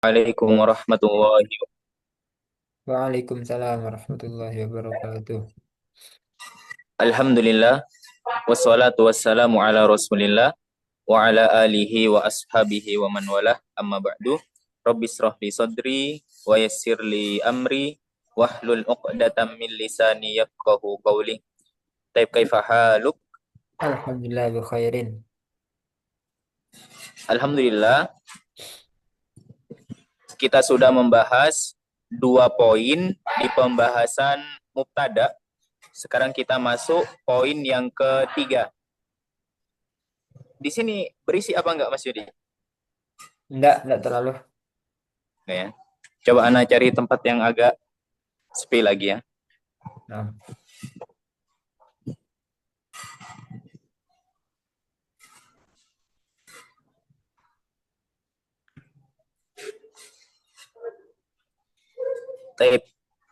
Assalamualaikum warahmatullahi wabarakatuh. Waalaikumsalam warahmatullahi wabarakatuh. Alhamdulillah wassalatu wassalamu ala Rasulillah wa ala alihi wa ashabihi wa man walah amma ba'du. Rabbis rahli sadri wa yassir li amri wahlul 'uqdatam min lisani yafqahu qawli. Taib kaifa haluk? Alhamdulillah bi khairin. Alhamdulillah kita sudah membahas dua poin di pembahasan mubtada. Sekarang kita masuk poin yang ketiga. Di sini berisi apa enggak Mas Yudi? Enggak terlalu. Enggak ya. Coba Ana cari tempat yang agak sepi lagi ya. Nah, Baik,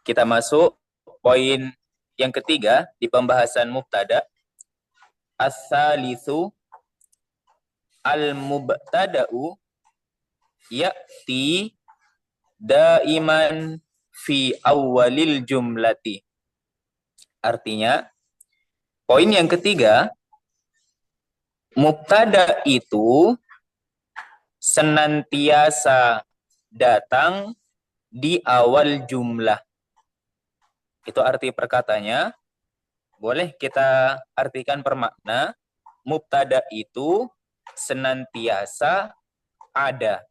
kita masuk poin yang ketiga di pembahasan mubtada. As-salisu al-mubtada'u ya'ti daiman fi awalil jumlati. Artinya, poin yang ketiga, mubtada itu senantiasa datang di awal jumlah. Itu arti perkatanya. Boleh kita artikan per makna. Mubtada itu senantiasa ada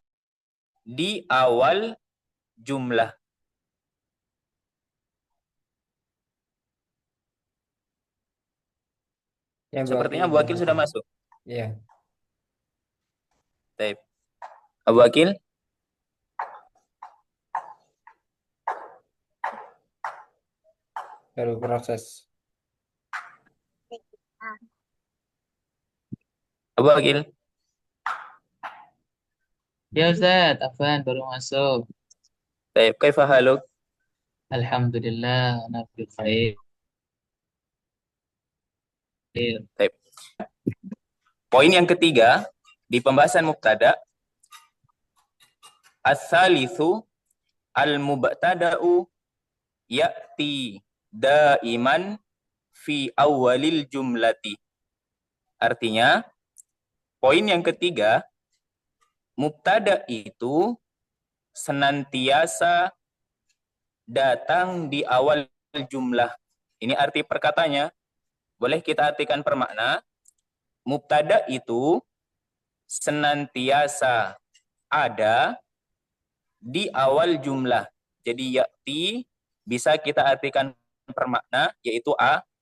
di awal jumlah. yang berarti Sepertinya Abu udah Akil sudah masuk. masuk. Ya, Baik. Abu Akil, baru proses. Abu Akil. Ya Ustaz, Afwan baru masuk. Baik, kaifa haluk? Alhamdulillah, ana bi khair. Baik. Poin yang ketiga di pembahasan mubtada, as-salisu al-mubtada'u ya'ti daiman fi awalil jumlati. Artinya, poin yang ketiga, mubtada itu senantiasa datang di awal jumlah. Ini arti perkatanya. Boleh kita artikan per makna. Mubtada itu senantiasa ada di awal jumlah. Jadi yakti bisa kita artikan per makna, yaitu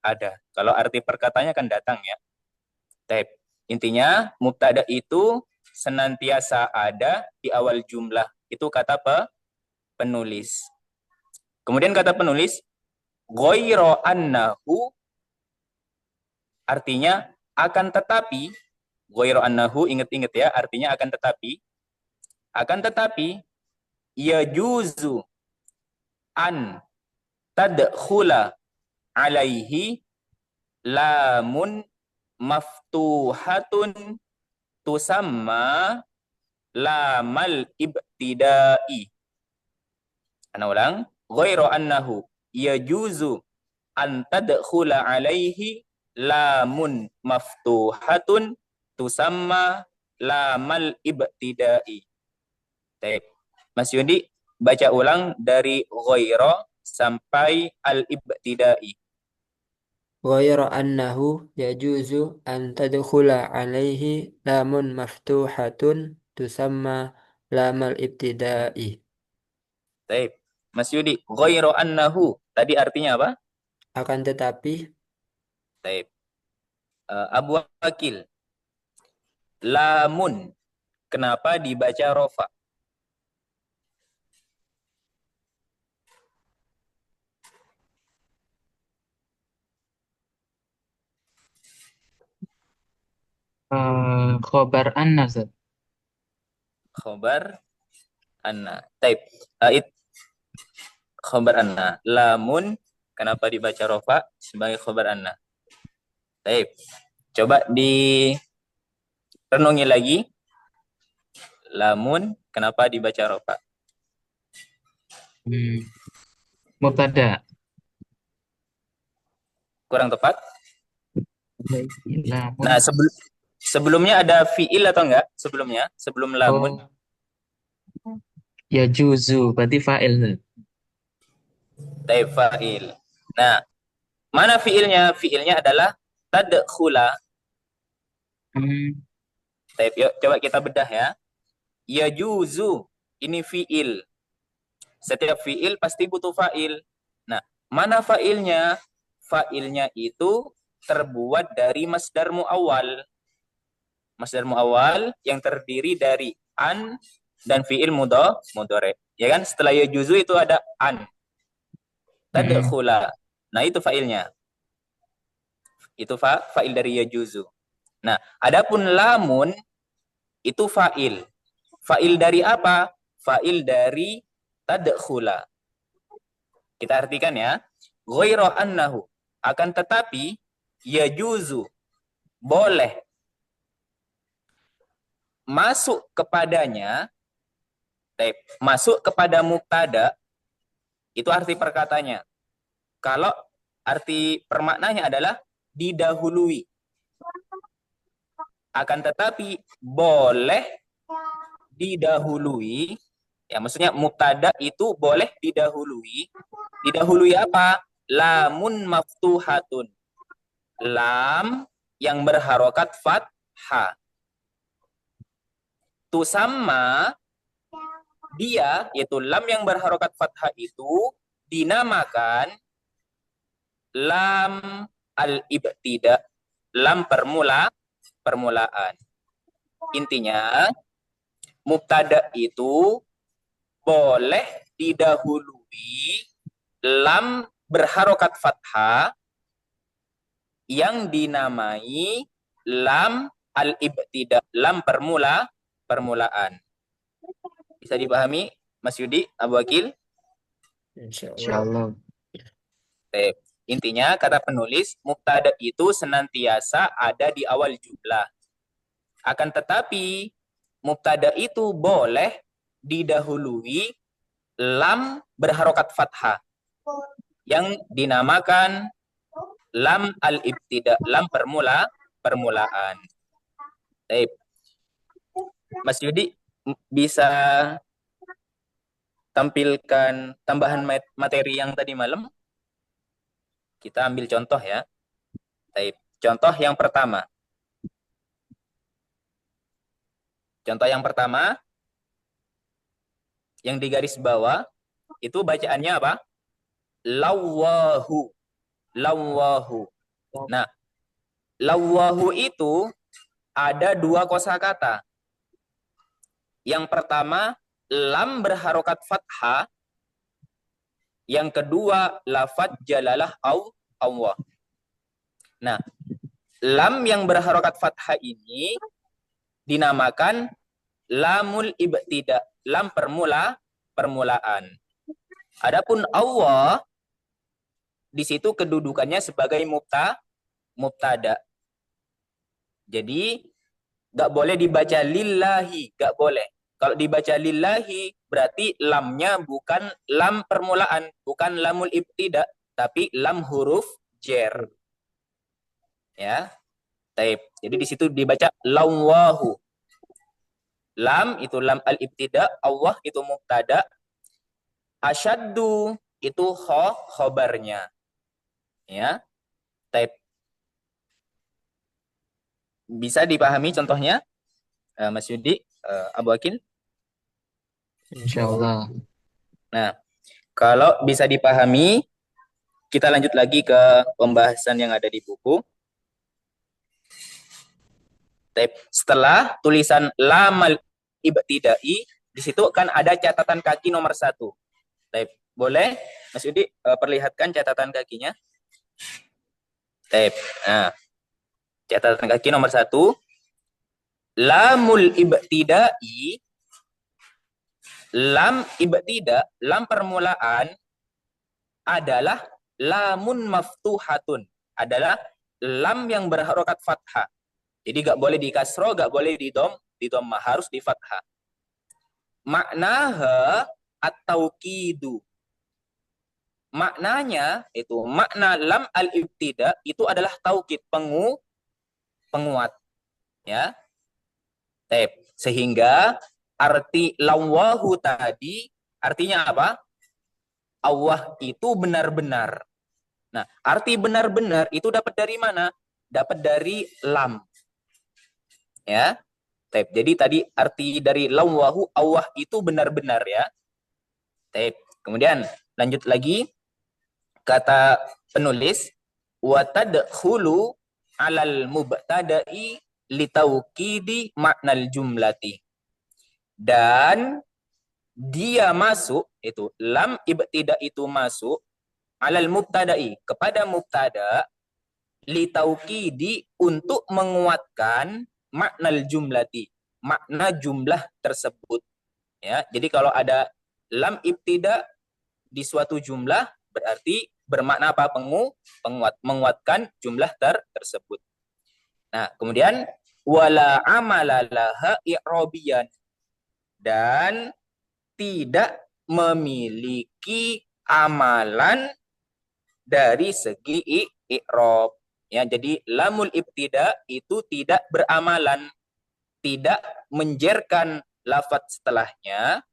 ada. Kalau arti perkatanya kan datang ya. Taip. Intinya mubtada itu senantiasa ada di awal jumlah. Itu kata penulis. Kemudian kata penulis, ghairu annahu, artinya akan tetapi, ghairu annahu, ingat-ingat ya, artinya akan tetapi, yajuzu an tadkhula alaihi lamun maftuhatun tusamma lamal ibtidai. Ana ulang, ghairu annahu yajuzu an tadkhula alaihi lamun maftuhatun tusamma lamal ibtidai. Baik. Mas Yudi baca ulang dari ghairu sampai al-ibtidai. Ghayra annahu yajuzu an tadkhula alaihi lamun maftuhatun tusamma lamal ibtida'i. Baik. Mas Yudi, ghairu annahu tadi artinya apa? Akan tetapi Baik. Abu Akil, lamun kenapa dibaca rofa? Khobar anna Ustaz. Khobar anna. Taib. Khobar anna. Lamun kenapa dibaca rofa sebagai khobar anna? Taib. Coba direnungi lagi. Lamun kenapa dibaca rofa? Hmm. Mubtada. Kurang tepat. Lamun. Nah, sebelumnya ada fiil atau enggak? Sebelumnya, sebelum lamun. Oh, ya juzu. Berarti fa'il, Zat. Taib fa'il. Nah, mana fiilnya? Fiilnya adalah tadkhula. Hmm. Taib, yuk coba kita bedah ya. Yajuzu, ini fiil. Setiap fiil pasti butuh fa'il. Nah, mana fa'ilnya? Fa'ilnya itu terbuat dari masdar muawwal. Masdar muawwal yang terdiri dari an dan fiil mudhari. Ya kan? Setelah yajuzu itu ada an. Hmm. Tadkhula. Nah, itu fa'ilnya. Itu fa'il dari yajuzu. Nah, adapun lamun itu fa'il. Fa'il dari apa? Fa'il dari tadkhula. Kita artikan ya. Ghairu annahu. Akan tetapi yajuzu boleh masuk kepadanya, masuk kepada mubtada, itu arti perkatanya. Kalau arti permaknanya adalah didahului. Akan tetapi boleh didahului, ya maksudnya mubtada itu boleh didahului. Didahului apa? Lamun maftuhatun. Lam yang berharokat fathah. Tusamma, dia, yaitu lam yang berharokat fathah itu dinamakan lam al-ibtida, lam permulaan. Intinya, mubtada itu boleh didahului lam berharokat fathah yang dinamai lam al-ibtida, lam permulaan. Bisa dipahami, Mas Yudi, Abu Akil? Insya Allah. Insyaallah. Intinya, kata penulis, mubtada itu senantiasa ada di awal jumlah. Akan tetapi, mubtada itu boleh didahului lam berharokat fathah yang dinamakan lam al-ibtida, lam permulaan. Baik. Mas Yudi bisa tampilkan tambahan materi yang tadi malam? Kita ambil contoh ya. Baik. Contoh yang pertama. Contoh yang pertama, yang di garis bawah, itu bacaannya apa? Lawahu. Lawahu. Nah, lawahu itu ada dua kosakata. Yang pertama, lam berharokat fathah. Yang kedua, lafad jalalah Allah. Nah, lam yang berharokat fathah ini dinamakan lamul ibtida, lam permulaan. Adapun Allah di situ kedudukannya sebagai mubtada. Jadi nggak boleh dibaca lillahi, nggak boleh. Kalau dibaca lillahi berarti lamnya bukan lam permulaan, bukan lamul ibtida, tapi lam huruf jer. Ya. Taib. Jadi di situ dibaca lawahu. Lam itu lam al-ibtida, Allah itu mubtada, asyaddu itu khobarnya. Ya. Taib. Bisa dipahami contohnya, Mas Yudi, Abu Akil? Insyaallah. Nah, kalau bisa dipahami, kita lanjut lagi ke pembahasan yang ada di buku. Taib. Setelah tulisan lamal ibtidai, di situ kan ada catatan kaki nomor 1. Taib. Boleh, Mas Yudi, perlihatkan catatan kakinya. Taib. Nah, catatan kaki nomor 1. Lamul ibtidai, lam ibtida, lam permulaan adalah lamun maftuhatun, adalah lam yang berharokat fathah. Jadi gak boleh di kasro, gak boleh di dhamma, harus di fathah. Maknaha at-tauqidu, maknanya itu makna lam al-ibtida itu adalah taukid penguat ya. Sehingga arti lawahu tadi artinya apa? Allah itu benar-benar. Nah, arti benar-benar itu dapat dari mana? Dapat dari lam. Ya. Jadi tadi arti dari lawahu Allah itu benar-benar ya. Kemudian lanjut lagi kata penulis wa tadkhulu alal mubtada'i litauqidi maknal jumlati. Dan dia masuk itu lam ibtida itu masuk alal mubtada'i kepada mubtada litauqidi untuk menguatkan maknal jumlati, makna jumlah tersebut ya. Jadi kalau ada lam ibtida di suatu jumlah berarti bermakna apa? Menguatkan jumlah tersebut. Nah, kemudian wala amala laha i'rabiyan, dan tidak memiliki amalan dari segi i'rab. Ya, jadi lamul ibtida itu tidak beramalan, tidak menjerkan lafadz setelahnya,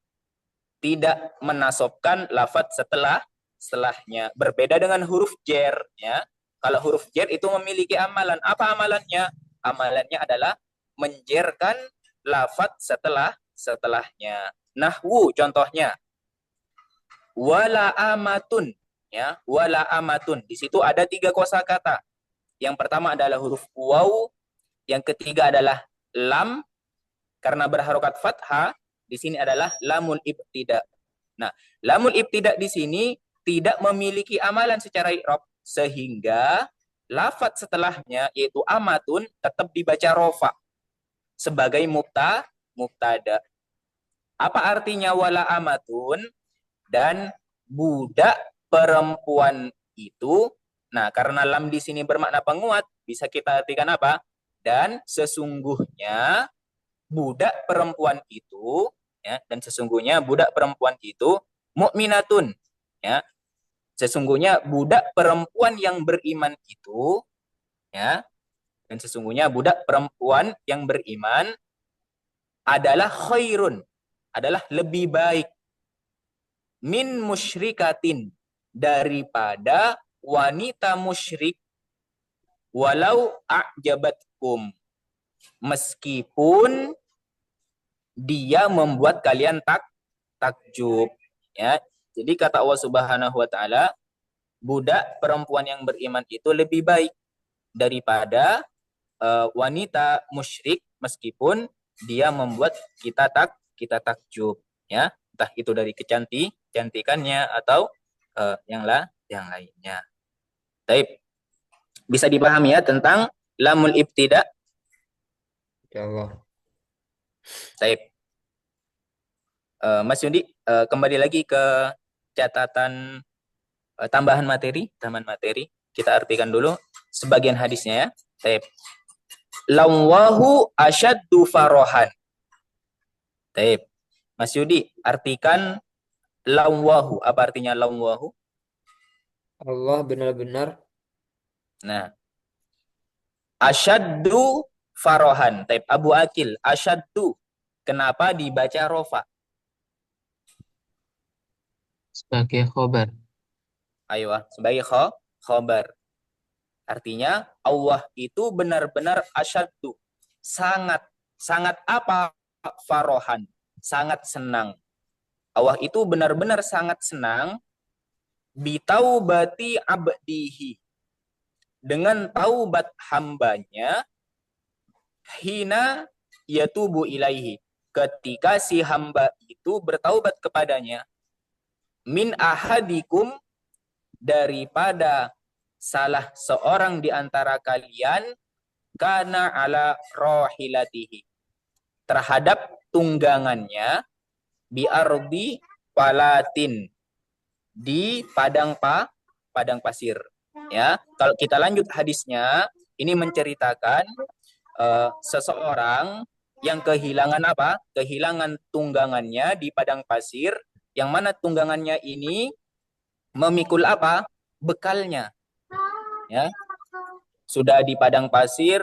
tidak menasobkan lafadz setelahnya. Berbeda dengan huruf jer ya. Kalau huruf jer itu memiliki amalan. Apa amalannya? Amalannya adalah menjerkan lafadz setelahnya. Nahwu contohnya. Wala amatun ya, wala amatun. Di situ ada 3 kosakata. Yang pertama adalah huruf waw, yang ketiga adalah lam karena berharokat fathah, di sini adalah lamul ibtida. Nah, lamul ibtida di sini tidak memiliki amalan secara i'rab sehingga lafadz setelahnya yaitu amatun tetap dibaca rofa sebagai mubtada. Apa artinya wala amatun? Dan budak perempuan itu. Nah, karena lam di sini bermakna penguat, bisa kita artikan apa? Dan sesungguhnya budak perempuan itu ya, dan sesungguhnya budak perempuan itu mukminatun ya. Sesungguhnya budak perempuan yang beriman itu ya, dan sesungguhnya budak perempuan yang beriman adalah khairun, adalah lebih baik min musyrikatin, daripada wanita musyrik, walau a'jabatkum, meskipun dia membuat kalian takjub ya. Jadi kata Allah Subhanahu wa taala, budak perempuan yang beriman itu lebih baik daripada wanita musyrik meskipun dia membuat kita takjub ya. Entah itu dari kecantikannya atau yang lainnya. Baik. Bisa dipahami ya tentang lamul ibtida? Ya Allah. Baik. Mas Yundi, kembali lagi ke catatan tambahan materi. Kita artikan dulu sebagian hadisnya ya. Baik. Lawahu asyaddu farohan. Baik. Mas Yudi, artikan lawahu. Apa artinya lawahu? Allah benar-benar Nah, asyaddu farohan. Taib Abu Akil, asyaddu. Kenapa dibaca rofa? Sebagai khobar. Ayo, sebagai khobar. Artinya Allah itu benar-benar asyaddu. Sangat apa? Farohan. Sangat senang. Allah itu benar-benar sangat senang bitaubati abdihi, dengan taubat hambanya, hina yatubu ilaihi, ketika si hamba itu bertaubat kepadanya, min ahadikum, daripada salah seorang di antara kalian, kana ala rohilatihi, terhadap tunggangannya, biardi palatin, di padang pasir ya. Kalau kita lanjut hadisnya, ini menceritakan seseorang yang kehilangan apa? Kehilangan tunggangannya di padang pasir, yang mana tunggangannya ini memikul apa? Bekalnya. Ya, sudah di padang pasir,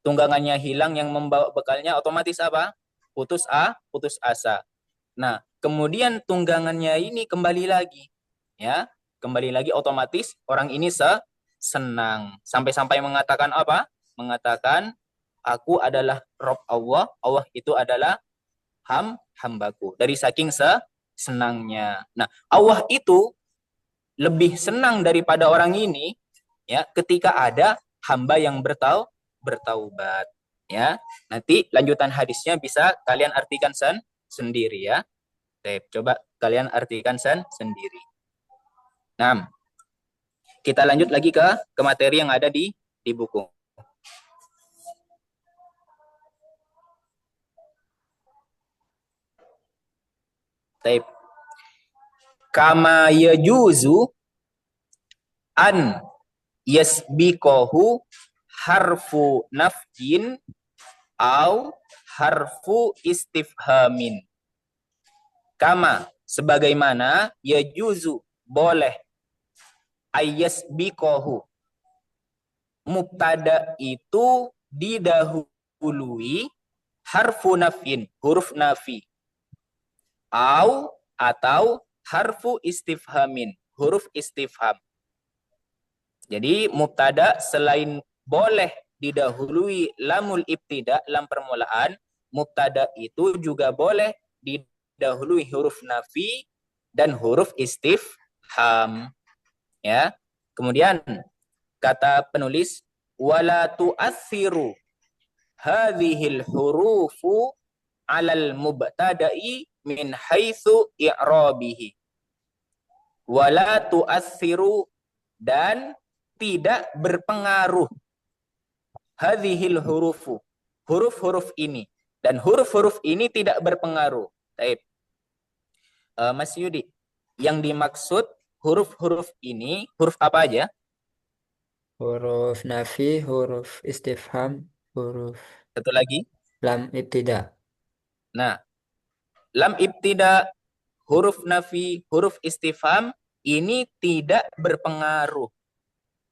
tunggangannya hilang yang membawa bekalnya, otomatis apa? Putus asa. Nah, kemudian tunggangannya ini kembali lagi. Ya, kembali lagi, otomatis orang ini senang. Sampai-sampai mengatakan apa? Mengatakan, aku adalah Rob Allah, Allah itu adalah hambaku. Dari saking senangnya. Nah, Allah itu lebih senang daripada orang ini, ya, ketika ada hamba yang bertaubat. Ya, nanti lanjutan hadisnya bisa kalian artikan sendiri ya. Coba kalian artikan sendiri. Nah, kita lanjut lagi ke materi yang ada di buku. Taib. Kama yajuzu an yasbiqahu harfu nafyin au harfu istifhamin. Kama, sebagaimana, yajuzu, boleh, ayasbiqahu, mubtada itu didahului harfu nafyin, huruf nafi, atau harfu istifhamin, huruf istifham. Jadi mubtada selain boleh didahului lamul ibtida, lam permulaan, mubtada itu juga boleh didahului huruf nafi dan huruf istifham. Ya. Kemudian kata penulis, wala tu'athiru hadhil hurufu alal mubtada'i min haitsu i'rabihi. Wala tu'athiru, dan tidak berpengaruh, hadhil hurufu, huruf-huruf ini, dan huruf-huruf ini tidak berpengaruh. Baik. Mas Yudi, yang dimaksud huruf-huruf ini, huruf apa aja? Huruf nafi, huruf istifham, huruf Satu lagi. lam ibtida. Nah, lam ibtida, huruf nafi, huruf istifham ini tidak berpengaruh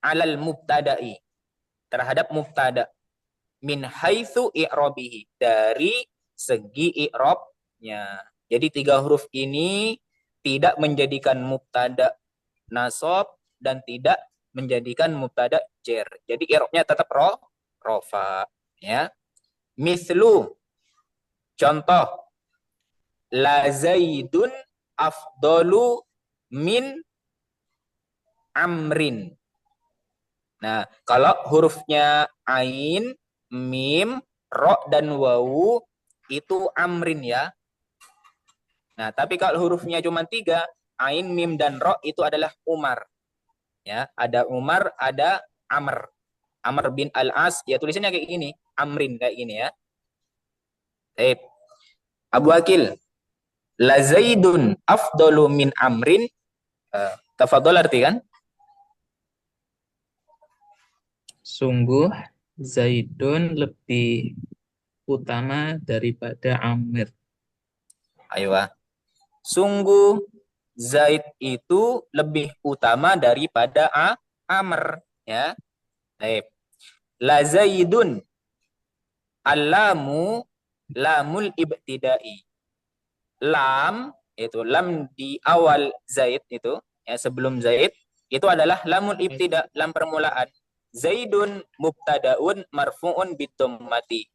alal mubtada'i, terhadap mubtada, min haitsu i'rabihi, dari segi i'rabnya. Jadi 3 huruf ini tidak menjadikan mubtada nasab dan tidak menjadikan mubtada jar. Jadi i'rabnya tetap rofa, ya. Mislu, contoh, la zaidun afdalu min amrin. Nah, kalau hurufnya ain, mim, ro, dan wawu itu amrin ya. Nah, tapi kalau hurufnya cuma 3, ain, mim, dan ro itu adalah Umar. Ya, ada Umar, ada Amr. Amr bin Al-As, ya tulisannya kayak gini, amrin kayak gini ya. Baik. Abu Akil, la zaidun afdalu min amrin. Tafadhol artikan. Sungguh Zaidun lebih utama daripada Amir. Ayo. Sungguh Zaid itu lebih utama daripada Amr, ya. Baik. La Zaidun, alamu lamul ibtidai. Lam itu lam di awal Zaid itu, ya, sebelum Zaid itu adalah lamul ibtida, lam permulaan. Zaidun mubtadaun marfuun bidhammati.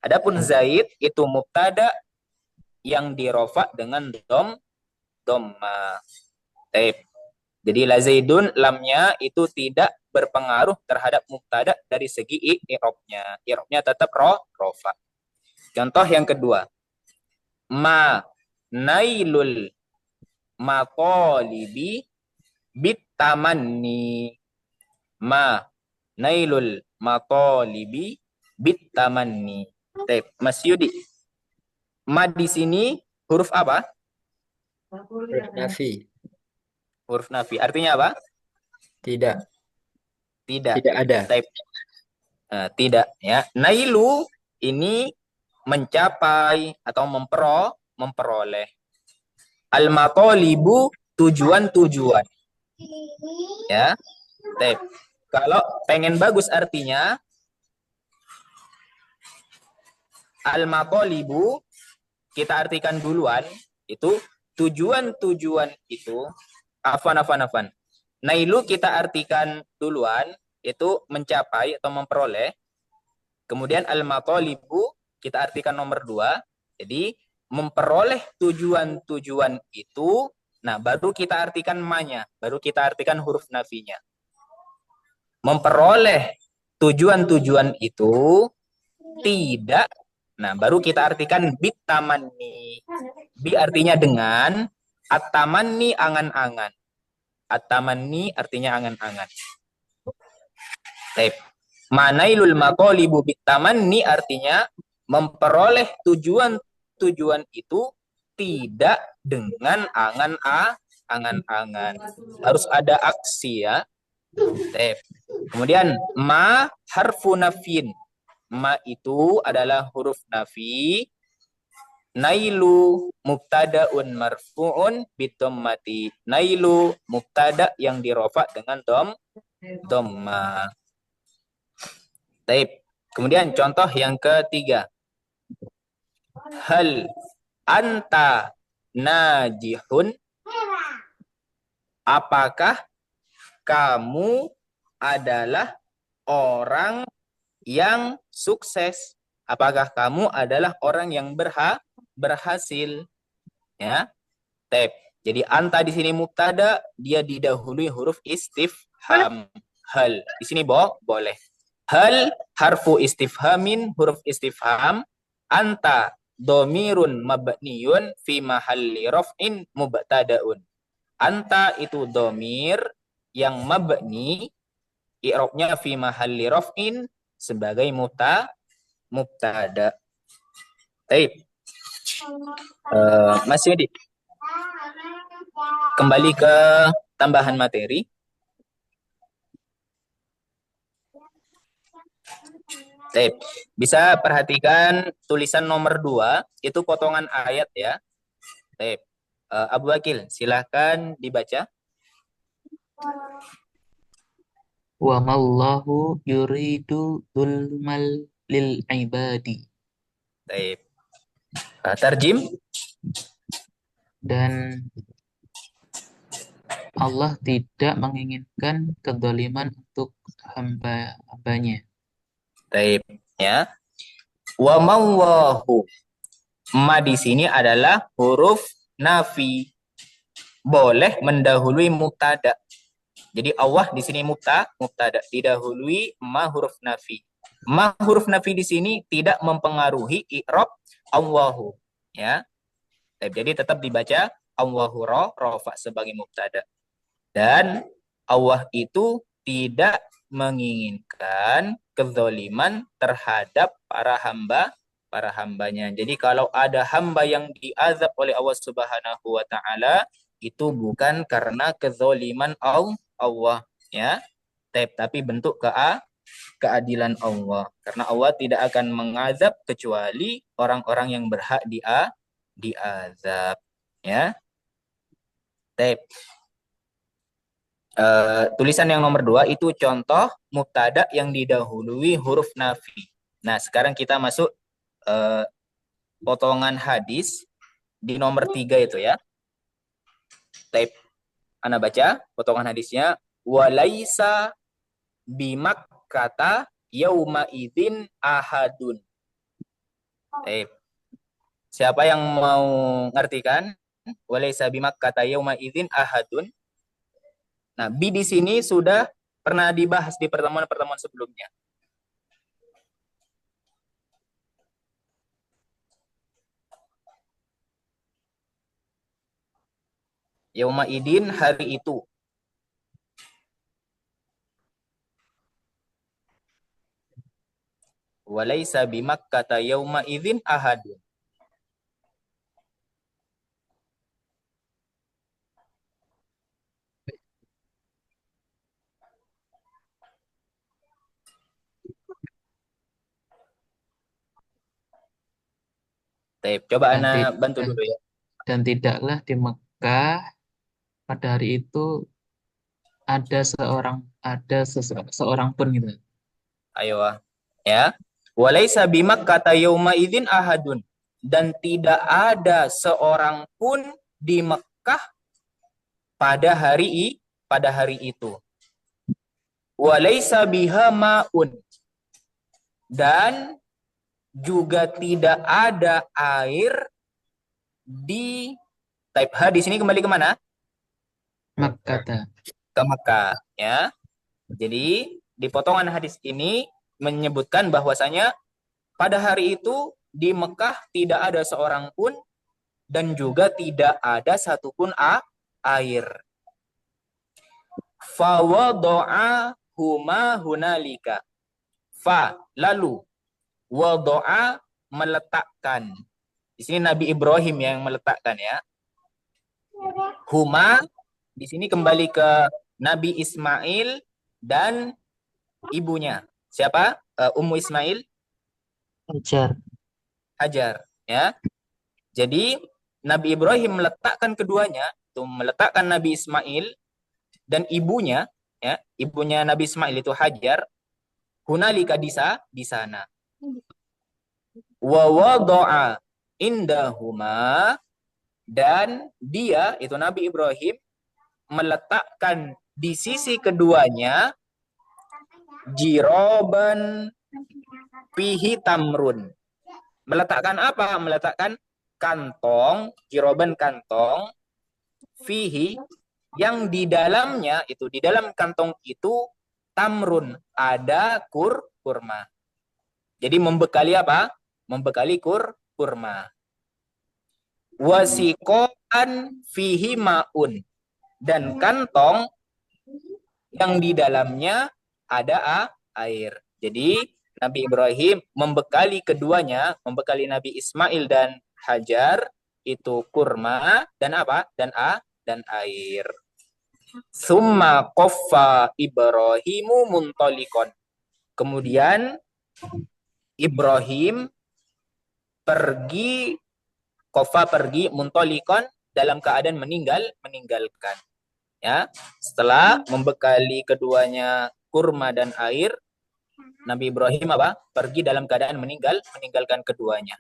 Adapun Zaid itu mubtada yang dirofa dengan dhamma. Jadi la Zaidun, lamnya itu tidak berpengaruh terhadap mubtada dari segi i'rabnya. I'rabnya tetap rofa. Contoh yang kedua. Ma nailul matalibi bitamanni. Ma nailul matalibi bitamanni. Mas Yudi, ma di sini huruf apa? Huruf nafi. Huruf nafi. Artinya apa? Tidak. Tidak. Tidak ada. Tidak ya. Nailu ini mencapai atau memperoleh. Al-matalibu tujuan-tujuan. Ya, Tep. Kalau pengen bagus artinya, al-matalibu kita artikan duluan, itu tujuan-tujuan itu, afan. Nailu kita artikan duluan, itu mencapai atau memperoleh. Kemudian al-matalibu kita artikan nomor 2. Jadi memperoleh tujuan-tujuan itu, nah baru kita artikan ma-nya, baru kita artikan huruf nafinya. Memperoleh tujuan-tujuan itu tidak, nah baru kita artikan bitamanni. Bi artinya dengan, at-tamanni angan-angan. At-tamanni artinya angan-angan. Baik. Manailul maqalibu bitamanni artinya memperoleh tujuan-tujuan itu tidak dengan angan-angan. Harus ada aksi ya. Baik. Kemudian ma harfu nafin. Ma itu adalah huruf nafi. Nailu mubtada'un marfu'un bidhammati. Nailu mubtada yang dirofa dengan dhamma. Baik. Kemudian contoh yang ketiga. Hal anta najihun? Apakah kamu adalah orang yang sukses? Apakah kamu adalah orang yang berhasil? Ya. Tab. Jadi anta di sini mubtada, dia didahului huruf istifham. Hal. Di sini boleh. Hal harfu istifhamin, huruf istifham. Anta domirun mabniyun fi mahalli raf'in mubtadaun. Anta itu domir yang mabni, i'rabnya fi mahalli raf'in sebagai mubtada. Baik. Mas Yudi, kembali ke tambahan materi. Baik. Bisa perhatikan tulisan nomor 2, itu potongan ayat ya. Baik. Abu Akil, silahkan dibaca. Wa mallahu yuridu dzulmal lil ibadi. Baik. Tarjim. Dan Allah tidak menginginkan kezaliman untuk hamba-hambanya. Baik. Ya. Wa mallahu. Ma di sini adalah huruf nafi. Boleh mendahului mubtada. Jadi Allah di sini mubtada, didahului ma huruf nafi. Ma huruf nafi di sini tidak mempengaruhi i'rab Allahu, ya. Jadi tetap dibaca Allahu rafa sebagai mubtada. Dan Allah itu tidak menginginkan kezaliman terhadap para hambanya. Jadi kalau ada hamba yang diazab oleh Allah Subhanahu wa taala, itu bukan karena kezaliman Allah, ya. Tapi bentuk keadilan Allah. Karena Allah tidak akan mengazab kecuali orang-orang yang berhak diazab, ya. Tulisan yang nomor 2 itu contoh mubtada yang didahului huruf nafi. Nah, sekarang kita masuk potongan hadis di nomor 3 itu ya. Ana baca potongan hadisnya. Walaisa bimakkata yauma idzin ahadun. Siapa yang mau ngartikan? Walaisa bimakkata yauma idzin ahadun. Nah, bi di sini sudah pernah dibahas di pertemuan-pertemuan sebelumnya. Yauma idin, hari itu. Walaisa bimakkata yauma idin ahadun. Coba Dan, Ana bantu dulu ya. dan tidaklah di Mekah pada hari itu ada seorang pun gitu. Ayo, ya. Walaisa bimakkata yauma idzin ahadun, dan tidak ada seorang pun di Mekah pada hari itu. Walaisa biha ma'un, dan juga tidak ada air di type H di sini kembali kemana? Makkata. Ke Mekah, ya. Jadi di potongan hadis ini menyebutkan bahwasanya pada hari itu di Mekah tidak ada seorang pun dan juga tidak ada satupun air. Fawado'a huma hunalika. Lalu wado'a meletakkan. Di sini Nabi Ibrahim yang meletakkan, ya. Huma di sini kembali ke Nabi Ismail dan ibunya. Siapa? Ummu Ismail? Hajar. Hajar, ya. Jadi Nabi Ibrahim meletakkan keduanya, itu meletakkan Nabi Ismail dan ibunya, ya, ibunya Nabi Ismail itu Hajar, hunalika di sana. Wa wada'a indahuma, dan dia itu Nabi Ibrahim meletakkan di sisi keduanya jiroban fihi tamrun. Meletakkan apa? Meletakkan kantong, jiroban kantong, fihi, yang di dalamnya itu, di dalam kantong itu tamrun, ada kurma. Jadi membekali apa? Membekali kurma. Wasikoan fihi maun, dan kantong yang di dalamnya ada air. Jadi Nabi Ibrahim membekali keduanya, membekali Nabi Ismail dan Hajar itu kurma dan apa? Dan air. Summa qaffa Ibrahimu muntolikon. Kemudian Ibrahim pergi, qaffa pergi, muntolikon dalam keadaan meninggalkan. Ya, setelah membekali keduanya kurma dan air, Nabi Ibrahim apa? Pergi dalam keadaan meninggalkan keduanya.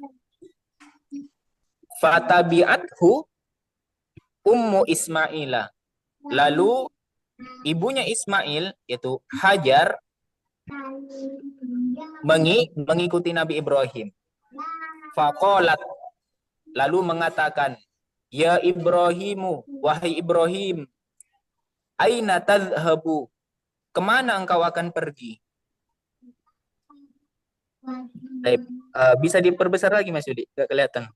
Fatabi'athu ummu Ismaila. Lalu ibunya Ismail yaitu Hajar mengikuti Nabi Ibrahim. Faqalat, lalu mengatakan, ya Ibrahimu, wahai Ibrahim, aina tadhhabu, kemana engkau akan pergi? Bisa diperbesar lagi Mas Yudi, gak kelihatan.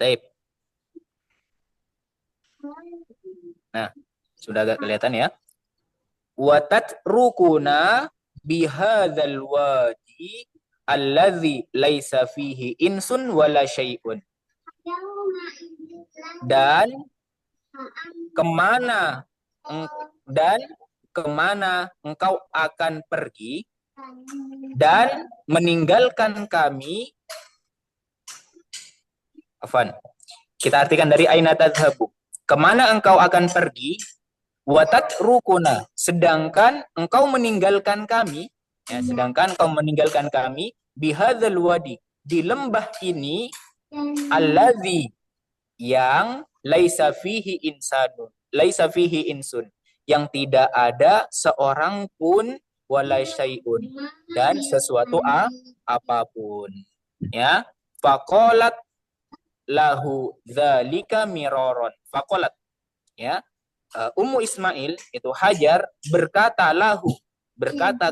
Taib. Nah, sudah agak kelihatan ya. Watat rukuna bihadzal wadi alladzi laisa fihi insun wala syai'un. Dan kemana engkau akan pergi dan meninggalkan kami. Afan. Kita artikan dari aina tadhhabu. Kemana engkau akan pergi? Watat rukuna, sedangkan engkau meninggalkan kami, ya, sedangkan engkau meninggalkan kami bihadzal wadi, di lembah ini, alladzi, yang laisa fihi insun, yang tidak ada seorang pun, wala syai'un, dan sesuatu apapun, ya. Faqalat lahu dzalika miraron. Faqalat, ya, Ummu Ismail itu Hajar berkata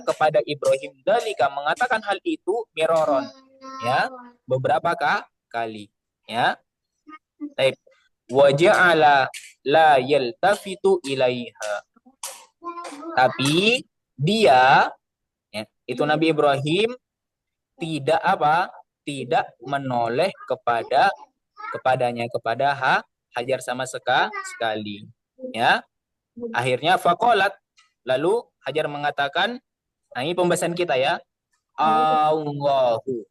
kepada Ibrahim dzalika, mengatakan hal itu miraron, ya, beberapa kali, ya. Baik. Wa ja'ala la yaltafitu ilaiha. Tapi dia, ya, itu Nabi Ibrahim tidak menoleh kepadanya, kepada Hajar sama sekali, ya. Akhirnya faqalat, lalu Hajar mengatakan, nah ini pembahasan kita, ya. Allahu.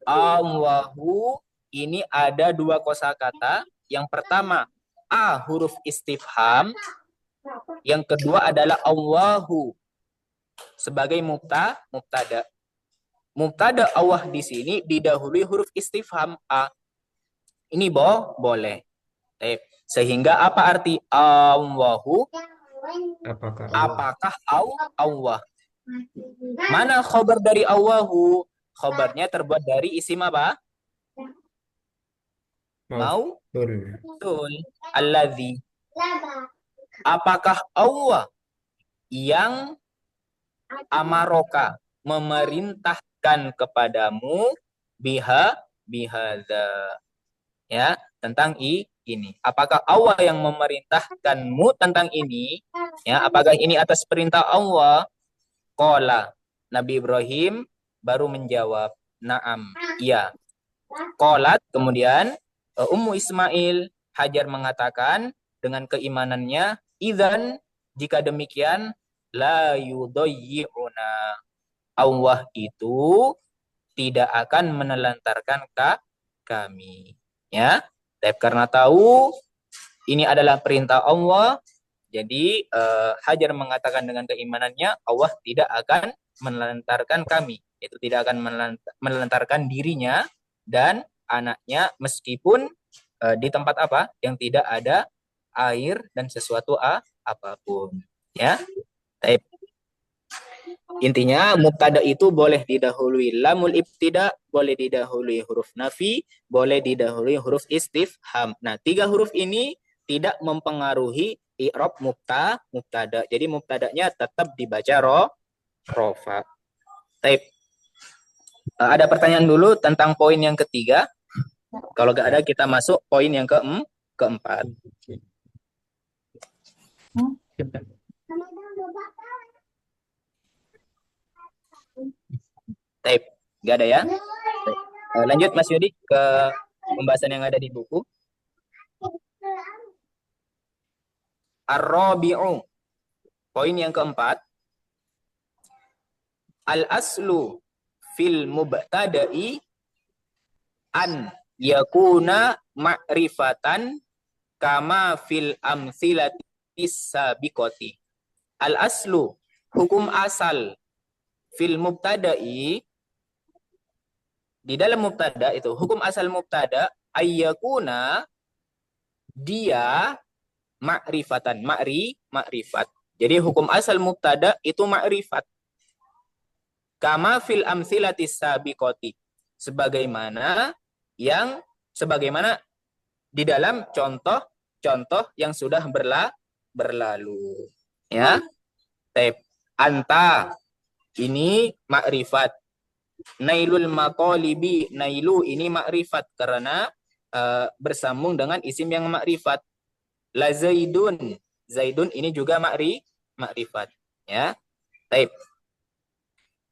Allahu ini ada dua kosakata. Yang pertama a huruf istifham, yang kedua adalah Allahu sebagai mubtada. Mubtada Allah di sini didahului huruf istifham a. Ini boleh. Sehingga apa arti Allahu? Apakah Allah? Apakah Allah? Mana khobar dari Allahu? Khobarnya terbuat dari isim apa? Mau? Betul. Betul. Alladzi. Apakah Allah yang amaroka memerintahkan kepadamu bihadza, ya, tentang ini. Apakah Allah yang memerintahkanmu tentang ini? Ya, apakah ini atas perintah Allah? Qala. Nabi Ibrahim baru menjawab, na'am, iya. Qalat, kemudian Ummu Ismail, Hajar mengatakan dengan keimanannya, idzan, jika demikian, la yudayyi'una. Allah itu tidak akan menelantarkan kami. Ya, karena tahu ini adalah perintah Allah, jadi Hajar mengatakan dengan keimanannya Allah tidak akan menelantarkan kami, itu tidak akan menelantarkan dirinya dan anaknya meskipun di tempat apa yang tidak ada air dan sesuatu apapun. Ya, intinya mubtada itu boleh didahului lamul ibtida, boleh didahului huruf nafi, boleh didahului huruf istifham. Nah, tiga huruf ini tidak mempengaruhi i'rab mubtada. Jadi mubtadanya tetap dibaca rofa. Taib. Ada pertanyaan dulu tentang poin yang ketiga. Kalau nggak ada, kita masuk poin yang keempat. Taib. Nggak ada ya? Lanjut Mas Yudi ke pembahasan yang ada di buku. Ar-rabi'u. Poin yang keempat. Al-aslu fil mubtada'i an yakuna ma'rifatan kama fil amsilati sabiqati. Al-aslu, hukum asal fil mubtada'i, di dalam mubtada itu, hukum asal mubtada ayyakuna, dia ma'rifatan, ma'rifat. Jadi hukum asal mubtada itu ma'rifat. Kama fil amsilati sabiqati, sebagaimana di dalam contoh yang sudah berlalu. Ya. Anta ini ma'rifat. Nailul maqalibi, nailu ini ma'rifat karena bersambung dengan isim yang ma'rifat. La zaidun, zaidun ini juga ma'rifat. Ya. Taib.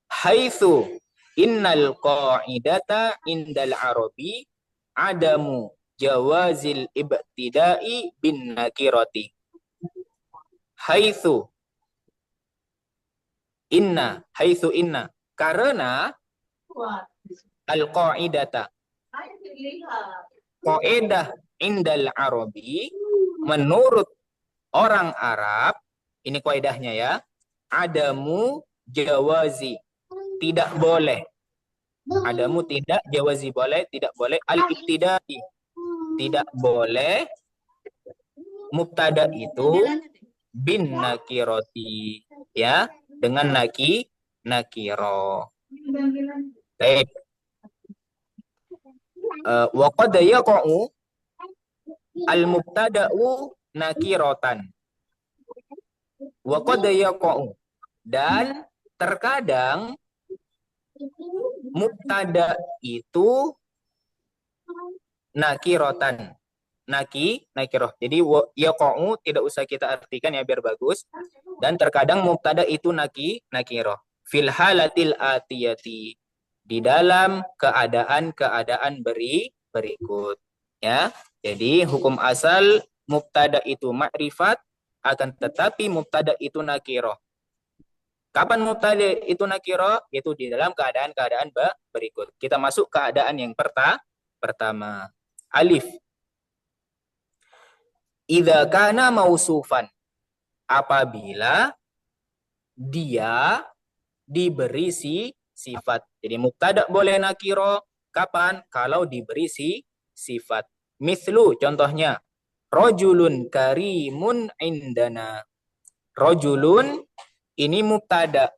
Haitsu innal qa'idata indal arabi adamu jawazil ibtida'i bin nakirati. Haitsu inna, karena al-qa'idata, qa'idah indal arabi, menurut orang Arab, ini qaidahnya ya, adamu jawazi, tidak boleh. Adamu tidak, jawazi boleh, tidak boleh. Al-ibtidai, tidak boleh mubtada itu bin nakiroti, ya, dengan nakiro. Baik. Wa qad yaqa'u al-mubtada'u nakirotan. Wa qad yaqa'u, dan terkadang mubtada itu nakirotan. Nakiroh. Jadi yaqa'u tidak usah kita artikan ya biar bagus. Dan terkadang mubtada itu nakiroh. Fil halatil atiyati, di dalam keadaan berikut. Ya. Jadi hukum asal mubtada itu ma'rifat, akan tetapi mubtada itu nakiroh. Kapan mubtada itu nakiro? Itu di dalam keadaan-keadaan berikut. Kita masuk keadaan yang pertama. Alif. Idza kana mausufan. Apabila dia diberi sifat. Jadi mubtada boleh nakiro kapan? Kalau diberi sifat. Mislu contohnya rojulun karimun indana. Rojulun ini mubtada.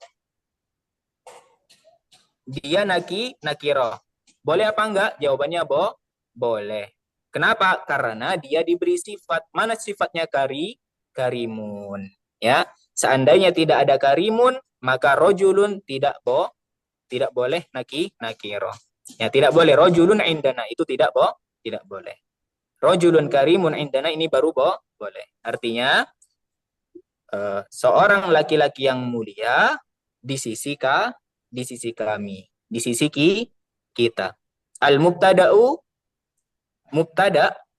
Dia nakiro. Boleh apa enggak? Jawabannya boleh. Kenapa? Karena dia diberi sifat. Mana sifatnya karimun? Ya, seandainya tidak ada karimun, maka rojulun tidak boleh nakiro. Ya, tidak boleh rojulun indana itu tidak boleh. Rojulun karimun indana ini baru boleh. Artinya seorang laki-laki yang mulia di sisi kami, di sisi kita. Al mubtada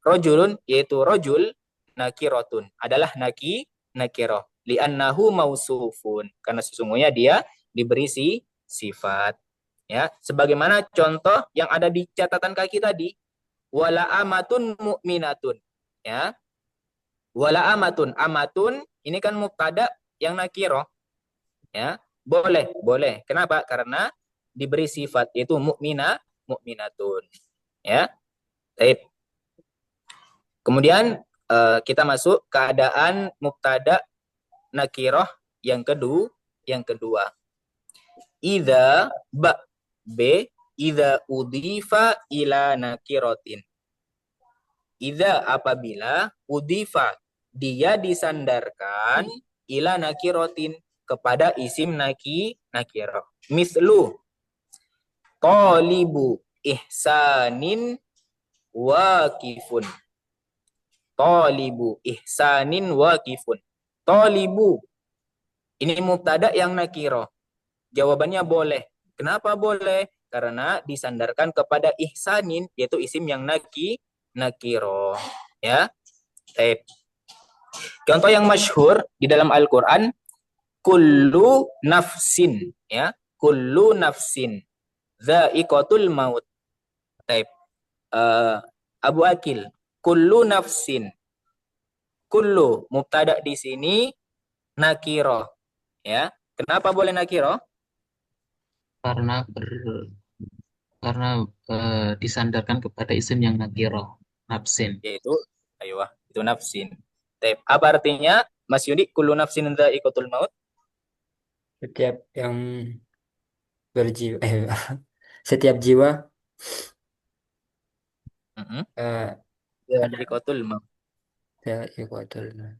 rojulun yaitu rojul nakirotun adalah nakiro li'annahu mausufun karena sesungguhnya dia diberi sifat. Ya, sebagaimana contoh yang ada di catatan kaki tadi, wala amatun mu'minatun. Ya, wala amatun ini kan mubtada yang nakiro. Ya, boleh. Kenapa? Karena diberi sifat yaitu mu'minatun. Ya. Baik. Kemudian kita masuk keadaan mubtada nakiroh yang kedua. Idza idza udifa ila nakirotin. Idza apabila udifa dia disandarkan ila nakirotin kepada isim nakiroh. Mislu talibu ihsanin wakifun. Talibu ihsanin wakifun. Talibu ini mubtada yang nakiro. Jawabannya boleh. Kenapa boleh? Karena disandarkan kepada ihsanin yaitu isim yang nakiro. Ya. Baik. Contoh yang masyhur di dalam Al-Qur'an kullu nafsin, ya. Kullu nafsin dha'iqatul maut. Baik. Abu Akil, kullu nafsin. Kullu mubtada di sini nakiro. Ya. Kenapa boleh nakiro? Karena disandarkan kepada isim yang nakiro, nafsin. Yaitu itu nafsin. Baik. Apa artinya? Mas Yudi, kullu nafsin dha'iqatul maut? Setiap yang berjiwa, setiap jiwa ada Dha'iqatul maut. ya, ikutul.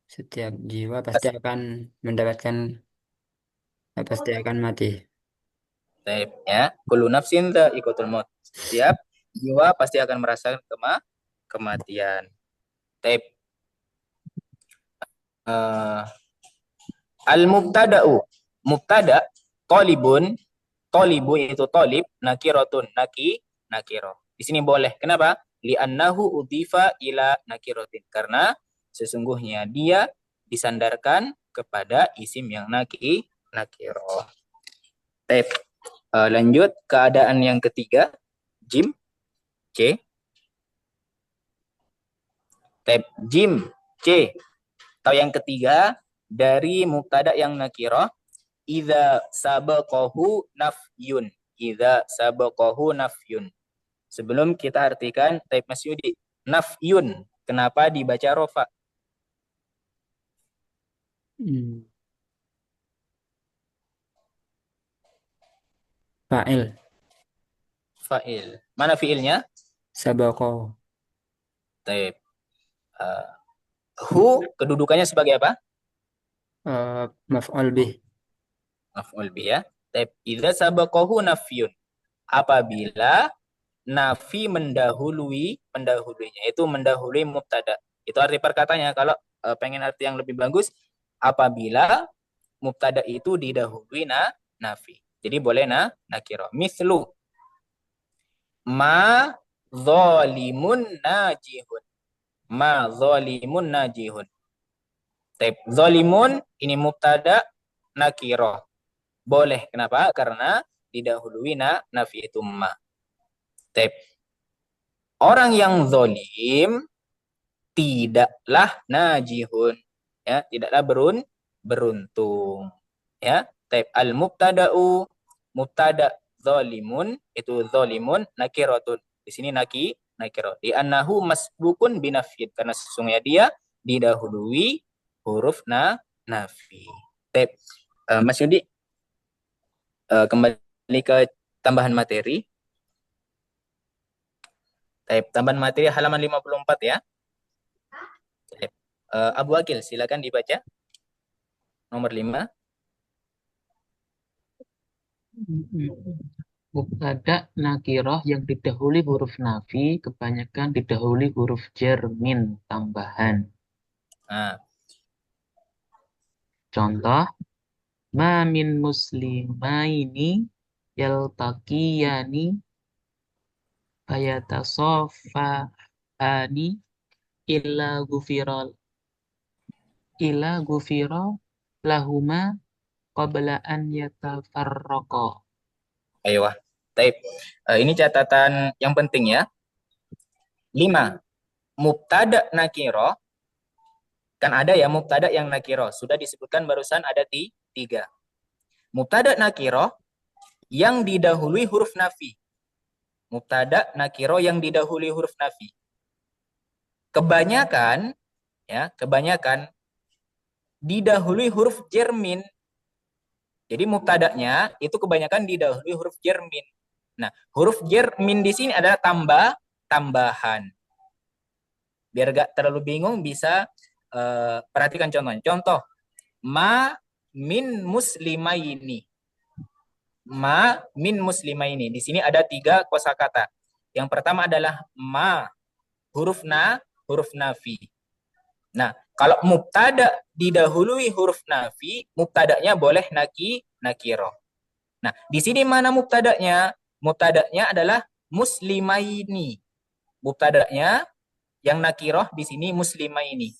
Setiap jiwa pasti akan mendapatkan, pasti akan mati. Baik, ya. Kullu nafsin dha'iqatul maut. Setiap jiwa pasti akan merasakan kematian. Baik. Al-mubtada'u. Mubtada tolibu itu tolib, nakirotun nakiro. Di sini boleh. Kenapa? Li'annahu udhifa ila nakirotin. Karena sesungguhnya dia disandarkan kepada isim yang nakiro. Baik. Lanjut keadaan yang ketiga. Jim. C. Baik. Jim. C. Atau yang ketiga dari mubtada yang nakiro. Idza sabaqahu nafyun. Idza sabaqahu nafyun. Sebelum kita artikan type Mas Yudi, nafyun. Kenapa dibaca rofa? Fa'il. Fa'il. Mana fiilnya? Sabaqo. Type. Hu kedudukannya sebagai apa? Maf'ul bih. Maf'ul bih ya. Type. Idza sabaqahu nafyun. Apabila nafi mendahuluinya itu mendahului mubtada. Itu arti perkataannya. Kalau pengen arti yang lebih bagus, apabila mubtada itu didahului nafi. Jadi boleh nakiro. Mislu ma zalimun najihun. Ma zalimun najihun. Zalimun ini mubtada nakiroh. Boleh. Kenapa? Karena didahului nafi itu ma. Tep. Orang yang zolim tidaklah najihun. Ya, tidaklah beruntung. Ya, tep. Al-mubtada'u, mubtada' zolimun, itu zolimun nakiratun. Di sini nakiro. Di annahu masbukun binafid. Karena sesungguhnya dia didahului huruf nafi. Tep. Mas Yudi, kembali ke tambahan materi. Tambahan materi halaman 54 ya. Abu Akil, silakan dibaca. Nomor 5. Mubtada nakiroh yang didahului huruf nafi kebanyakan didahului huruf jar min tambahan. Nah, Contoh, ma min muslimaini yaltaqiyani fayatasofahani illa gufiro lahuma qabla an yatafarraqa. ayo. Ini catatan yang penting ya. 5. Mubtada nakiro. Kan ada ya mubtada yang nakiro. Sudah disebutkan barusan ada 3. Mubtada nakiro yang didahului huruf nafi. Mubtada nakiro yang didahului huruf nafi. Kebanyakan didahului huruf jermin. Jadi mubtada'nya itu kebanyakan didahului huruf jermin. Nah, huruf jermin di sini adalah tambahan. Biar gak terlalu bingung bisa perhatikan contohnya. Contoh, ma min muslimaini. Ma min muslimaini. Di sini ada 3 kosakata. Yang pertama adalah ma, huruf nafi. Nah, kalau mubtada didahului huruf nafi, mubtadanya boleh nakiro. Nah, di sini mana mubtadanya? Mubtadanya adalah muslimaini. Mubtadanya yang nakiroh di sini muslimaini.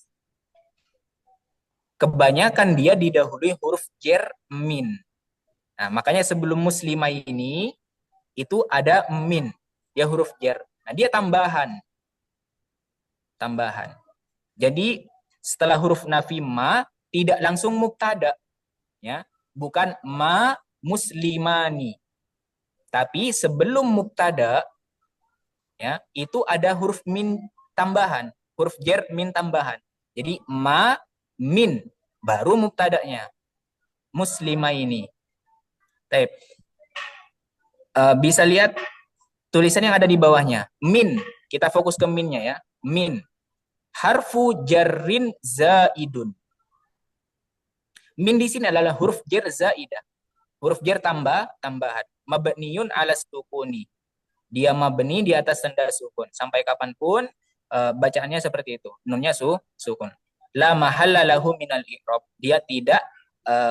Kebanyakan dia didahului huruf jar min. Nah, makanya sebelum muslimaini itu ada min, ya huruf jar. Nah, dia tambahan. Jadi setelah huruf nafi ma tidak langsung mubtada, ya, bukan ma muslimani. Tapi sebelum mubtada, ya, itu ada huruf min tambahan, huruf jar min tambahan. Jadi ma min baru mubtadanya muslimaini. Baik. Bisa lihat tulisan yang ada di bawahnya. Min, kita fokus ke minnya ya. Min. Harfu jarrin zaidun. Min di sini adalah huruf jar zaidah. Huruf jar tambahan. Mabniun ala sukuni. Dia mabni di atas tanda sukun. Sampai kapanpun bacaannya seperti itu. Nunnya sukun. La mahalla lahu minal i'rab. Dia tidak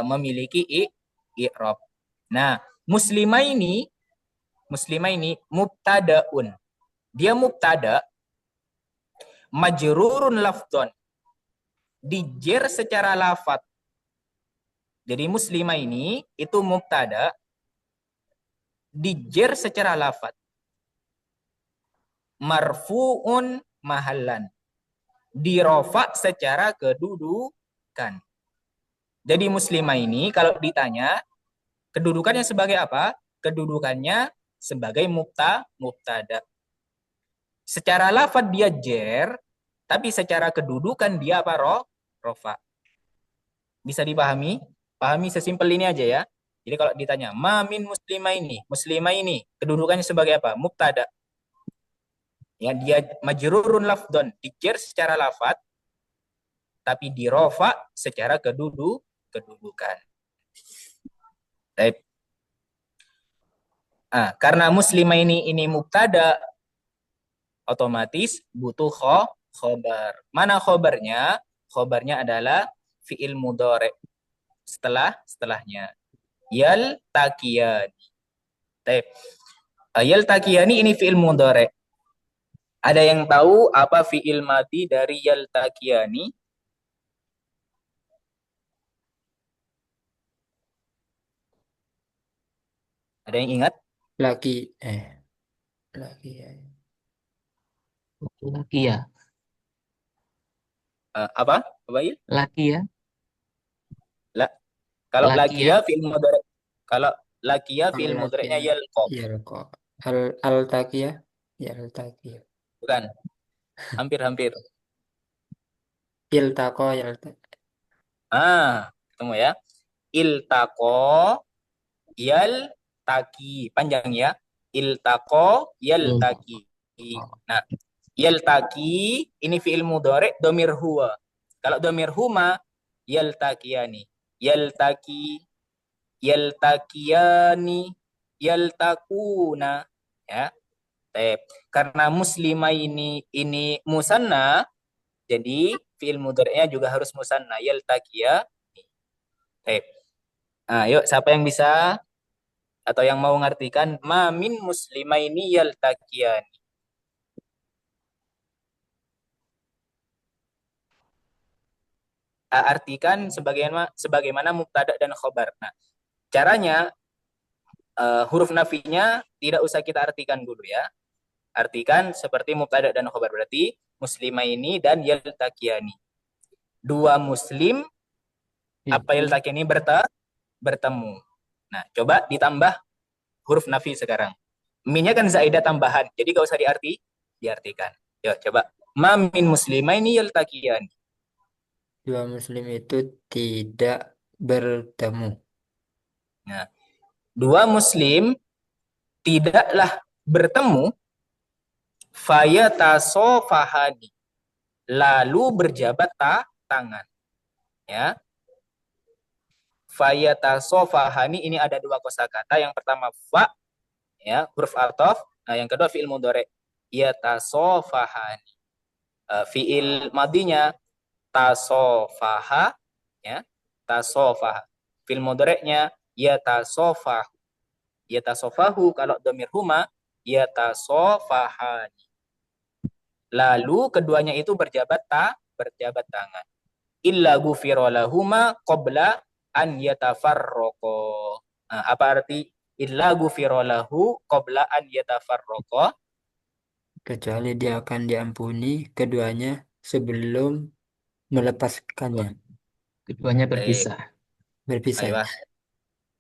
memiliki i'rab. Nah, muslimaini mubtadaun. Dia mubtada majrurun lafdon. Dijer secara lafat. Jadi muslimah ini itu mubtada dijer secara lafat. Marfu'un mahallan. Dirofa secara kedudukan. Jadi muslimah ini kalau ditanya kedudukannya sebagai apa? Kedudukannya sebagai mubtada. Secara lafad dia jer, tapi secara kedudukan dia apa? Rofa. Bisa dipahami? Pahami sesimpel ini aja ya. Jadi kalau ditanya, ma min muslimah ini, kedudukannya sebagai apa? Mubtada. Ya, dia majrurun lafdon, dijer secara lafad, tapi dirofa secara kedudukan. Baik. Karena muslimah ini mubtada, otomatis butuh khobar. Mana khobarnya? Khobarnya adalah fi'il mudhari. Setelahnya. Yal takiyani. Yal takiyani ini fi'il mudhari. Ada yang tahu apa fi'il madi dari yal takiyani? Ada yang ingat? Laki. Laki ya. Laki ya. Apa? Apa ya? Laki ya. La, kalau Laki ya. lakia fi'il mudhari. Kalau lakia Kalau fi'il laki mudhari'nya yalqa. yalqa. Al taqiyah. Ya al taqiyah. Bukan. Hampir-hampir. Iltaqa yaltaqa. Ketemu ya. Iltaqo yaltaki. Panjang ya. Iltaqo yaltaki. Nah, yaltaki ini fi'il mudhari domir huwa. Kalau domir huma yaltakiyani. Yaltaki, yaltakiyani, yaltakuna. Ya. Baik. Karena muslimah ini musanna, jadi fi'il mudhari'nya juga harus musanna. Yaltakiya. Baik. Nah, yuk siapa yang bisa atau yang mau mengartikan ma min muslimaini yaltakiyan. Artikan sebagaimana mubtada dan khobar. Nah, caranya huruf nafinya tidak usah kita artikan dulu ya. Artikan seperti mubtada dan khobar, berarti muslimaini dan yaltakiyani. Dua muslim apa yaltakiyani bertemu. Nah, coba ditambah huruf nafi sekarang. Minnya kan zaidah tambahan, jadi gak usah diartikan. Yuk, coba. Ma min muslimaini yaltakiyani. Dua muslim itu tidak bertemu. Nah, dua muslim tidaklah bertemu fayatasofahani, lalu berjabat tangan, ya. Fayatasofahani ini ada dua kosakata. Yang pertama fa, ya, huruf ataf. Nah, yang kedua fi'il mudhari. Yatasofahani. Fi'il madinya tasofaha, ya, tasofaha. Fi'il mudhari'nya yatasofahu. Yatasofahu kalau domir huma yatasofahani. Lalu keduanya itu berjabat tangan. Illa ghufira lahuma qabla an yatafarraqa. Nah, apa arti illa ghufira lahu qabla an yatafarraqa? Kecuali dia akan diampuni keduanya sebelum melepaskannya. Keduanya Baik, berpisah. Berpisah. ayo.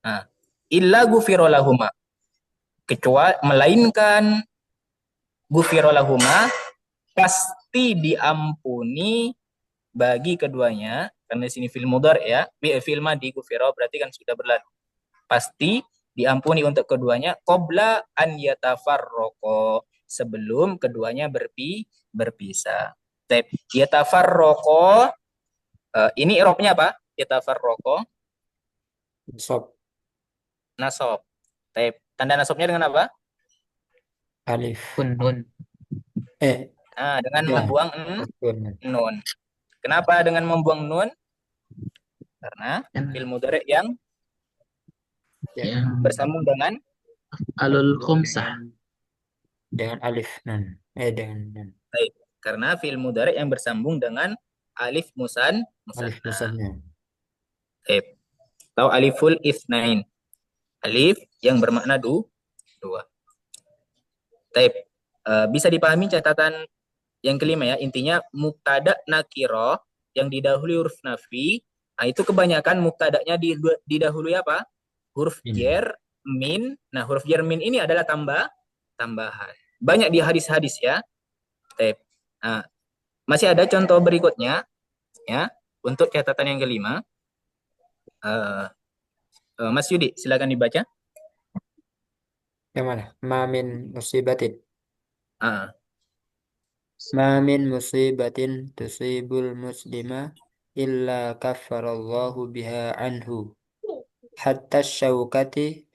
Nah, illa ghufira lahuma, kecuali melainkan ghufira lahuma pasti diampuni bagi keduanya, karena di sini fil mudhari ya, fil madi ghufira berarti kan sudah berlalu. Pasti diampuni untuk keduanya qabla an yatafarraqa, sebelum keduanya berpisah. Baik, yatafarraqa ini i'rabnya apa? Yatafarraqa Sob nasab. Baik, tanda nasabnya dengan apa? alif. Nun. Dengan Ya. membuang nun. Kenapa dengan membuang nun? Karena fil mudhari yang Yang bersambung dengan alul khumsah. Dengan alif nun. Dengan nun. baik, karena fi'il mudhari yang bersambung dengan alif Alif musanna. musanna. Baik. Atau aliful itsnain. Alif yang bermakna dua. Baik. Bisa dipahami catatan yang kelima ya. Intinya mubtada nakiro yang didahului huruf nafi, nah itu kebanyakan mubtadanya didahului apa? Huruf jar min. Nah, huruf jar min ini adalah tambahan. Banyak di hadis-hadis ya. Baik. Nah, masih ada contoh berikutnya ya untuk catatan yang kelima. Mas Yudi, silakan dibaca. Yang mana? Ma min musibatin. Ah, Ma min musibatin tusibul muslima illa kaffarallahu biha anhu. Hatta syaukati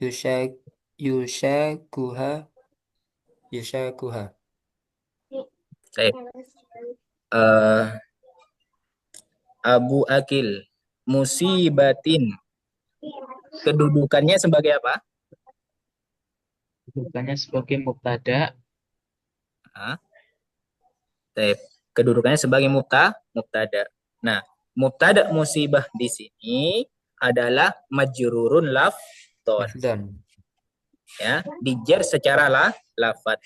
yushakuha yushakuha. baik. Abu Akil, musibatin. Kedudukannya sebagai apa? Bukannya sebagai mubtada. Baik. Kedudukannya sebagai mubtada. Nah, mubtada musibah di sini adalah majrurun lafdon. Lafdan. ya, dijer secara lafat.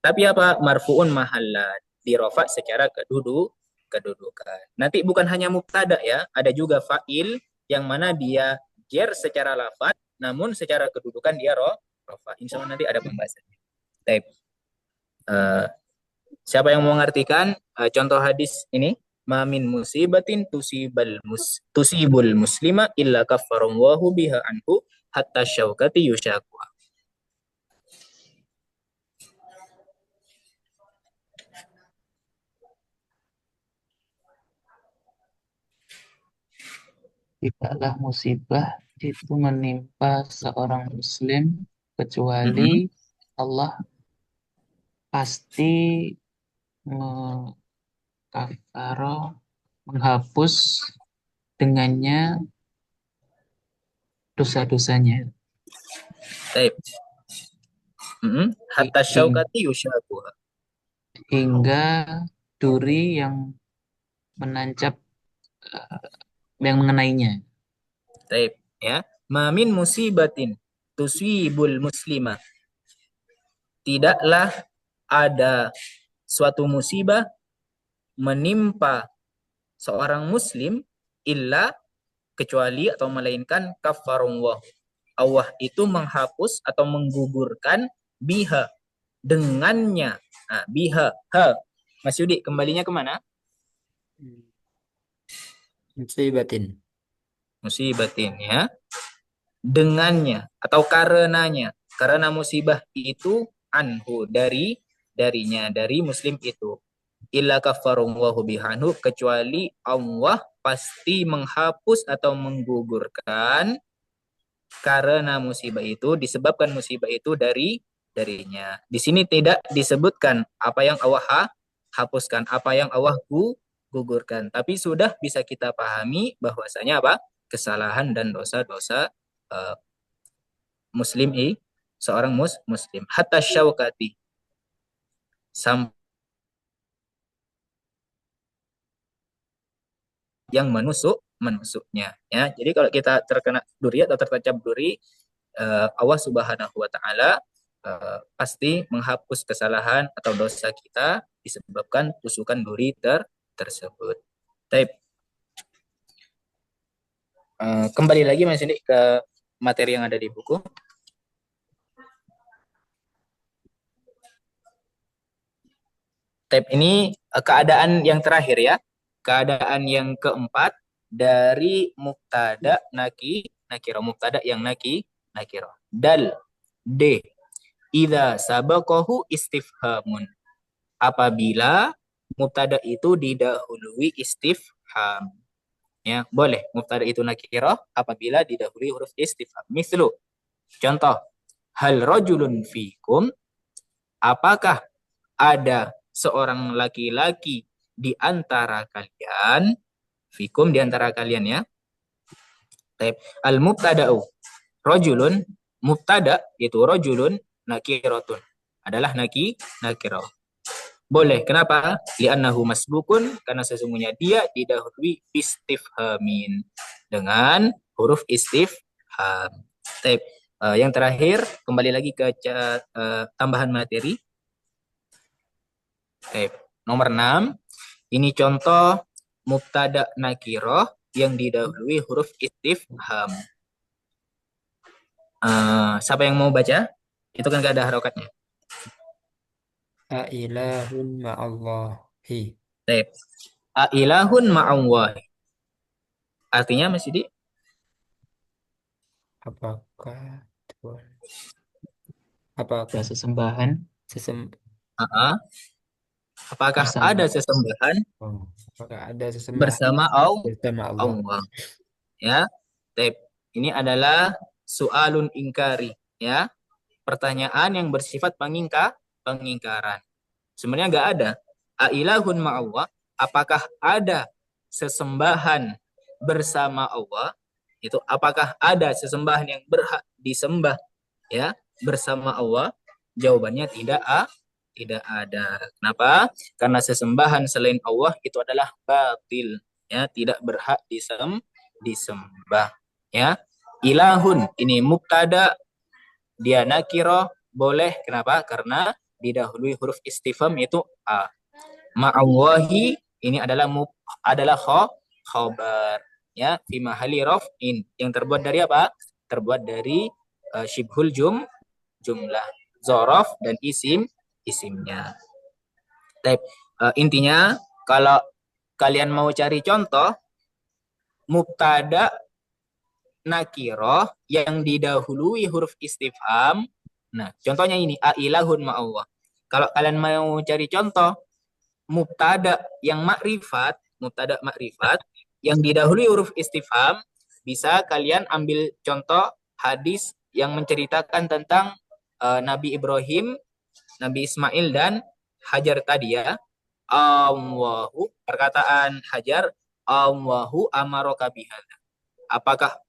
Tapi apa? Marfu'un mahallan, dirofa secara kedudukan. Nanti bukan hanya mubtada ya, ada juga fa'il yang mana dia jer secara lafat, namun secara kedudukan dia rofa. Insya Allah nanti ada pembahasannya. Baik. Siapa yang mau mengartikan contoh hadis ini? Ma min musibatin tusibul muslima illa kaffarallahu biha anhu hatta syaukati yusyakwa. Tidaklah musibah itu menimpa seorang muslim kecuali Allah pasti mengkafaro, menghapus dengannya dosa-dosanya. Baik. Hatta syaukati yusyakwa. Hingga duri yang menancap yang mengenainya. Baik, ya. Ma min musibatin tusibul muslima. Tidaklah ada suatu musibah menimpa seorang muslim illa kecuali atau melainkan kafarullah. Allah itu menghapus atau menggugurkan biha dengannya. Nah, biha, ha. Mas Yudi, kembalinya kemana? Musibatin. Musibatin, ya. Dengannya atau karenanya. Karena musibah itu anhu, darinya, dari muslim itu. Illa kafarullahu bihanhu, kecuali Allah pasti menghapus atau menggugurkan karena musibah itu, disebabkan musibah itu darinya. Di sini tidak disebutkan apa yang Allah hapuskan, apa yang Allah gugurkan. Tapi sudah bisa kita pahami bahwasanya apa? Kesalahan dan dosa-dosa muslim seorang muslim. Hatta syaukati, yang menusuknya, ya. Jadi kalau kita terkena duri atau tertancap duri, Allah Subhanahu wa taala pasti menghapus kesalahan atau dosa kita disebabkan tusukan duri tersebut. Baik. Kembali lagi Mas ini ke materi yang ada di buku. Tab ini keadaan yang terakhir ya. Keadaan yang keempat dari mubtada nakiro, mubtada yang nakiro. Dal D. Idza sabaqahu istifhamun. Apabila mubtada itu didahului istifham. Ya, boleh mubtada itu nakiro apabila didahului huruf istifham. Mislu, contoh, hal rajulun fikum, apakah ada seorang laki-laki di antara kalian, fikum di antara kalian ya. Al mubtada'u rajulun, mubtada itu rajulun nakiratun, adalah nakirah. Boleh, kenapa? Li'annahu masbukun, karena sesungguhnya dia didahului istifhamin, dengan huruf istifham. Yang terakhir, kembali lagi ke tambahan materi. Nomor 6, ini contoh mubtada nakiroh yang didahului huruf istifham. Siapa yang mau baca? Itu kan gak ada harokatnya. Ailahun ma'allahi. Ailahun ma'allahi. Artinya Mas Yudi? Apakah Tuhan? Apakah Ada sesembahan apakah bersama. ada sesembahan apakah ada sesembahan bersama bersama Allah? Allah? Ya. Ini adalah soalun ingkari, ya. Pertanyaan yang bersifat pengingkaran. Sebenarnya nggak ada. Ailahun ma'allah, apakah ada sesembahan bersama Allah? Itu apakah ada sesembahan yang berhak disembah ya bersama Allah? Jawabannya tidak ada. Kenapa? Karena sesembahan selain Allah itu adalah batil, ya, tidak berhak disembah, ya. Ilahun ini mubtada dia nakiroh boleh. Kenapa? Karena didahului huruf istifham itu a. Ma'awahi ini adalah khobar, ya, fi mahalli raf'in yang terbuat dari apa? Terbuat dari syibhul jumlah, zorof dan isimnya. Tapi intinya kalau kalian mau cari contoh mubtada nakiroh yang didahului huruf istifham, nah contohnya ini ailahun ma'allah. Kalau kalian mau cari contoh mubtada makrifat yang didahului huruf istifham, bisa kalian ambil contoh hadis yang menceritakan tentang Nabi Ibrahim, Nabi Ismail dan Hajar tadi ya. Allahu, perkataan Hajar, Allahu amaraka bihadza. Apakah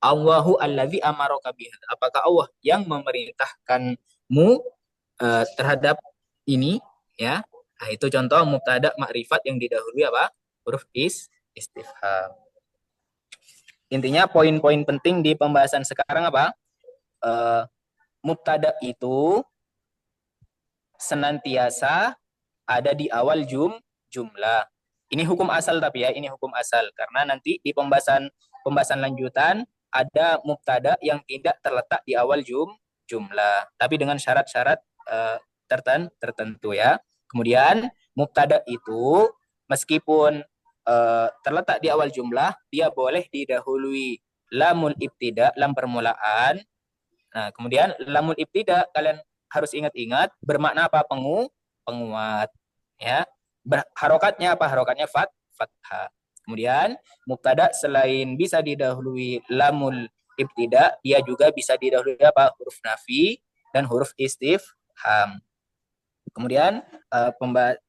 Allahu allazi amaraka bihadza? Apakah Allah yang memerintahkanmu terhadap ini, ya? Nah, itu contoh mubtada makrifat yang didahului apa? Huruf istifham. Intinya poin-poin penting di pembahasan sekarang apa? Mubtada itu senantiasa ada di awal jumlah. Ini hukum asal tapi ya, ini hukum asal karena nanti di pembahasan lanjutan ada mubtada yang tidak terletak di awal jumlah, tapi dengan syarat-syarat tertentu ya. Kemudian mubtada itu meskipun terletak di awal jumlah, dia boleh didahului lamul ibtida, lam permulaan. Nah, kemudian lamul ibtida kalian harus ingat-ingat bermakna apa? Penguat. Ya. Harokatnya apa? Harokatnya fathah. Kemudian mubtada selain bisa didahului lamul ibtida, dia juga bisa didahului apa? Huruf nafi dan huruf istifham. Kemudian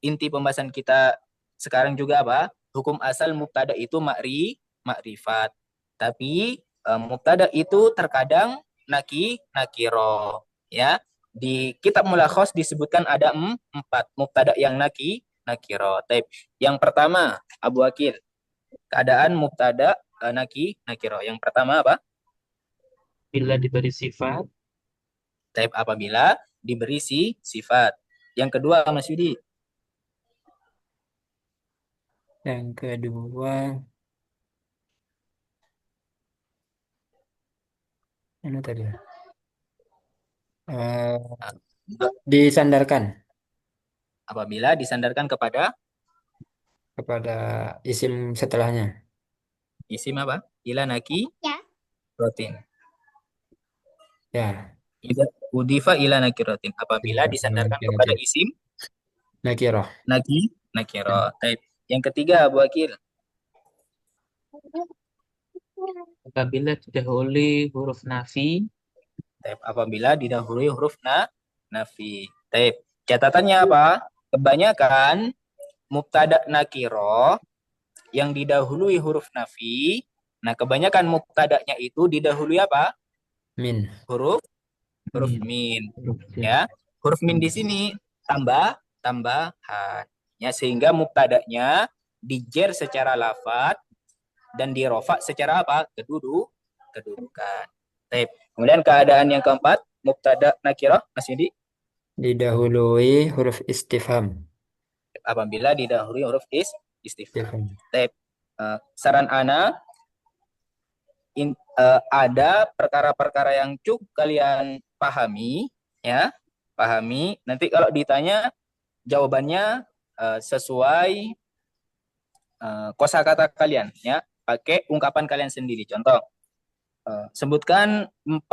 inti pembahasan kita sekarang juga apa? Hukum asal mubtada itu makrifat. Tapi mubtada itu terkadang nakiro, ya. Di kitab Mulakhos disebutkan ada 4 mubtada yang nakiro. Yang pertama, Abu Akil, keadaan mubtada nakiro. Yang pertama apa? Bila diberi sifat. Apabila diberi sifat. Yang kedua, Mas Yudi. Yang kedua, ini tadi ya. Disandarkan Apabila disandarkan kepada isim setelahnya. isim apa? Ila rotin. Ya, Udifa ila nakiratin. Apabila disandarkan kepada isim nakiroh. nakiro. Yang ketiga, Abu Akil. Apabila didahului huruf nafi. Apabila didahului huruf nafi. Catatannya apa? Kebanyakan mubtada nakiro yang didahului huruf nafi. Nah, kebanyakan mubtadanya itu didahului apa? Min. Huruf min. Ya. Huruf min di sini tambahan. Ya, sehingga mubtadanya dijer secara lafadz dan dirofa secara apa? Kedudukan. Kemudian keadaan yang keempat, mubtada nakirah, Mas Yudi. Didahului huruf istifham. Apabila didahului huruf istifham. Saran ana ada perkara-perkara yang cukup kalian pahami, ya. Pahami. Nanti kalau ditanya jawabannya sesuai kosakata kalian, ya. Pakai ungkapan kalian sendiri. Contoh, sebutkan 4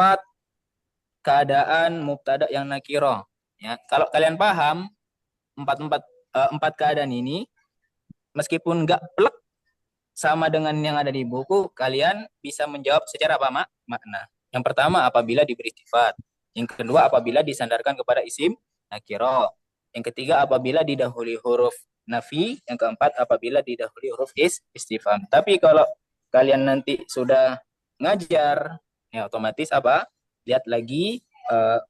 keadaan mubtada yang nakiro. Ya, kalau kalian paham 4 keadaan ini, meskipun nggak plek sama dengan yang ada di buku, kalian bisa menjawab secara apa makna. Yang pertama, apabila diberi sifat. Yang kedua, apabila disandarkan kepada isim nakiro. Yang ketiga, apabila didahului huruf nafi. Yang keempat, apabila didahului huruf istifham. Tapi kalau kalian nanti sudah ngajar, ya otomatis apa? Lihat lagi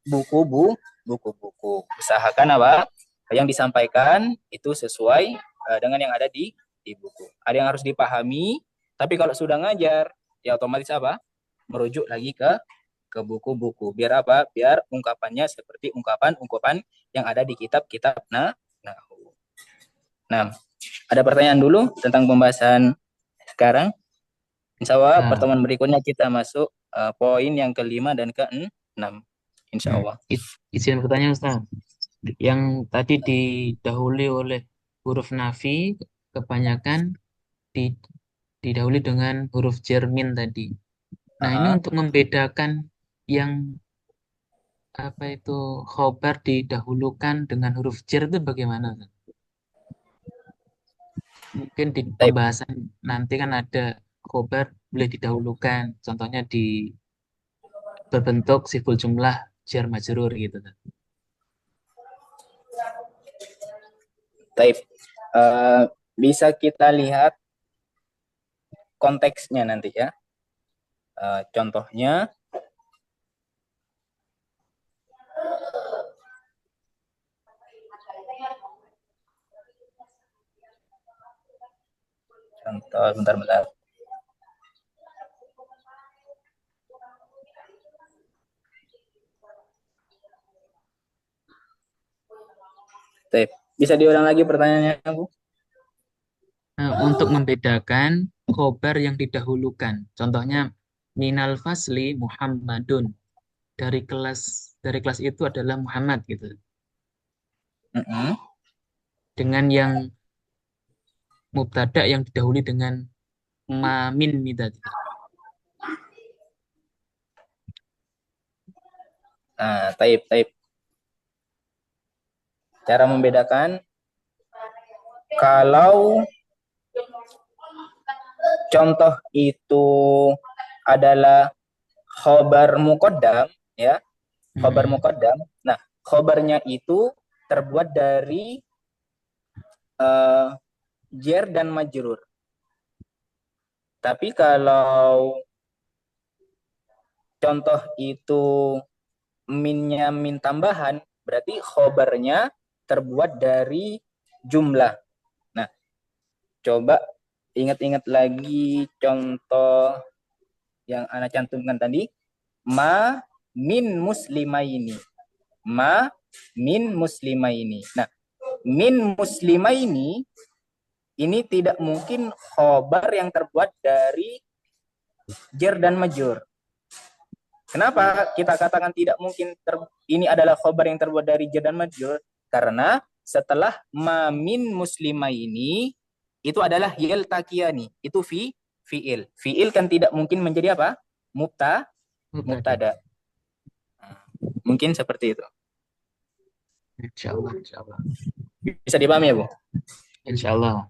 buku-buku. Usahakan apa? Yang disampaikan itu sesuai dengan yang ada di buku. Ada yang harus dipahami, tapi kalau sudah ngajar, ya otomatis apa? Merujuk lagi ke ke buku-buku. Biar apa? Biar ungkapannya seperti ungkapan-ungkapan yang ada di kitab-kitab nahwu. Nah, ada pertanyaan dulu tentang pembahasan sekarang. Insya Allah Nah, pertemuan berikutnya kita masuk poin yang kelima dan keenam. Insya Allah. izin bertanya Ustaz. Yang tadi didahului oleh huruf nafi kebanyakan didahului dengan huruf jermin tadi. Nah, ini untuk membedakan yang apa itu khobar didahulukan dengan huruf jer itu bagaimana, Ustaz? Mungkin di Baik. pembahasan nanti kan ada khobar boleh didahulukan, contohnya di berbentuk siful jumlah jar majrur gitu, Ustaz. Baik. Bisa kita lihat konteksnya nanti ya. Contohnya bentar. Baik. Bisa diulang lagi pertanyaannya, Bu? Nah, untuk membedakan khobar yang didahulukan, contohnya minal fasli Muhammadun, dari kelas itu adalah Muhammad gitu. Dengan yang mubtada yang didahului dengan mamin tadi. Taib. Cara membedakan kalau contoh itu adalah khobar muqaddam ya. Khobar muqaddam. Nah, khobarnya itu terbuat dari jar dan majrur. Tapi kalau contoh itu minnya min tambahan, berarti khobarnya terbuat dari jumlah. Nah, coba ingat-ingat lagi contoh yang Ana cantumkan tadi. Ma min muslimaini. Ma min muslimaini. Nah, min muslimaini ini tidak mungkin khobar yang terbuat dari jar dan majrur. Kenapa kita katakan tidak mungkin ini adalah khobar yang terbuat dari jar dan majrur? Karena setelah ma min muslimaini itu adalah yaltaqiyani. Itu fi'il. Fi'il kan tidak mungkin menjadi apa? Mubtada. Mungkin seperti itu. Insya Allah. Bisa dipahami ya, Bu? Insya Allah.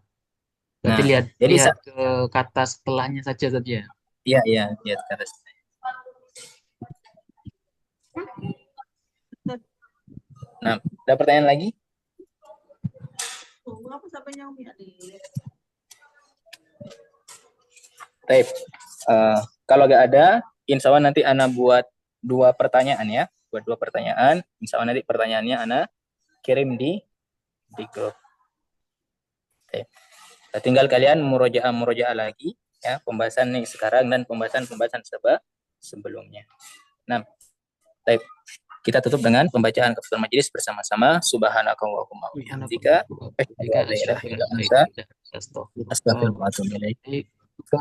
Berarti lihat ke kata setelahnya saja. Iya, lihat kata setelahnya. Nah, ada pertanyaan lagi? Baik. Kalau nggak ada, insya Allah nanti Ana buat 2 pertanyaan ya. Buat 2 pertanyaan. Insya Allah nanti pertanyaannya Ana kirim di grup. Oke. Tinggal kalian murojaah lagi ya, pembahasan nih sekarang dan pembahasan sebelumnya. Nah, baik. Kita tutup dengan pembacaan kafaratul majelis bersama-sama. Subhanakallahumma wa bihamdika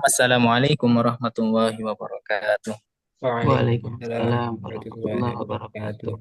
Assalamualaikum warahmatullahi wabarakatuh. Waalaikumsalam warahmatullahi wabarakatuh.